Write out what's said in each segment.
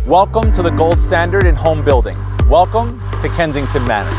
Welcome to the gold standard in home building. Welcome to Kensington Manor.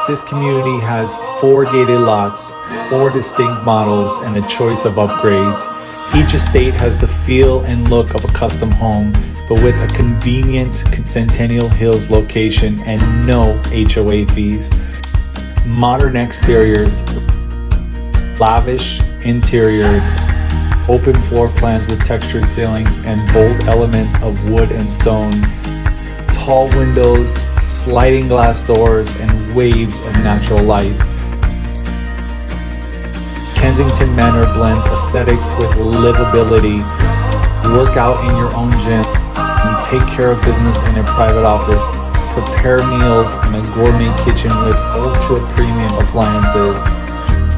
This community has 4 gated lots, 4 distinct models, and a choice of upgrades. Each estate has the feel and look of a custom home, but with a convenient Centennial Hills location and no HOA fees. Modern exteriors, lavish interiors, open floor plans with textured ceilings and bold elements of wood and stone, tall windows, sliding glass doors, and waves of natural light. Kensington Manor blends aesthetics with livability. Work out in your own gym and take care of business in a private office. Prepare meals in a gourmet kitchen with ultra premium appliances.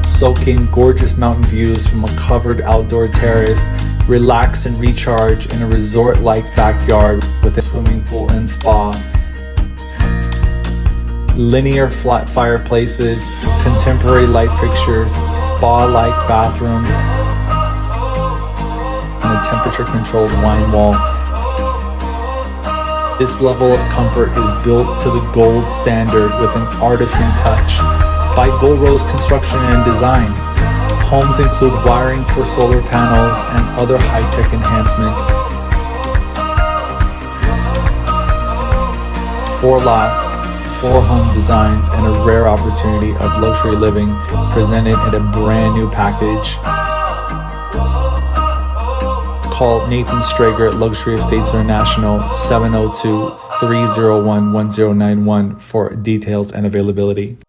Soak in gorgeous mountain views from a covered outdoor terrace. Relax and recharge in a resort-like backyard with a swimming pool and spa. Linear flat fireplaces, contemporary light fixtures, spa-like bathrooms, and a temperature-controlled wine wall. This level of comfort is built to the gold standard with an artisan touch by Gold Rose Construction and Design. Homes include wiring for solar panels and other high-tech enhancements. 4 lots, 4 home designs, and a rare opportunity of luxury living presented in a brand new package. Call Nathan Strager at Luxury Estates International 702-301-1091 for details and availability.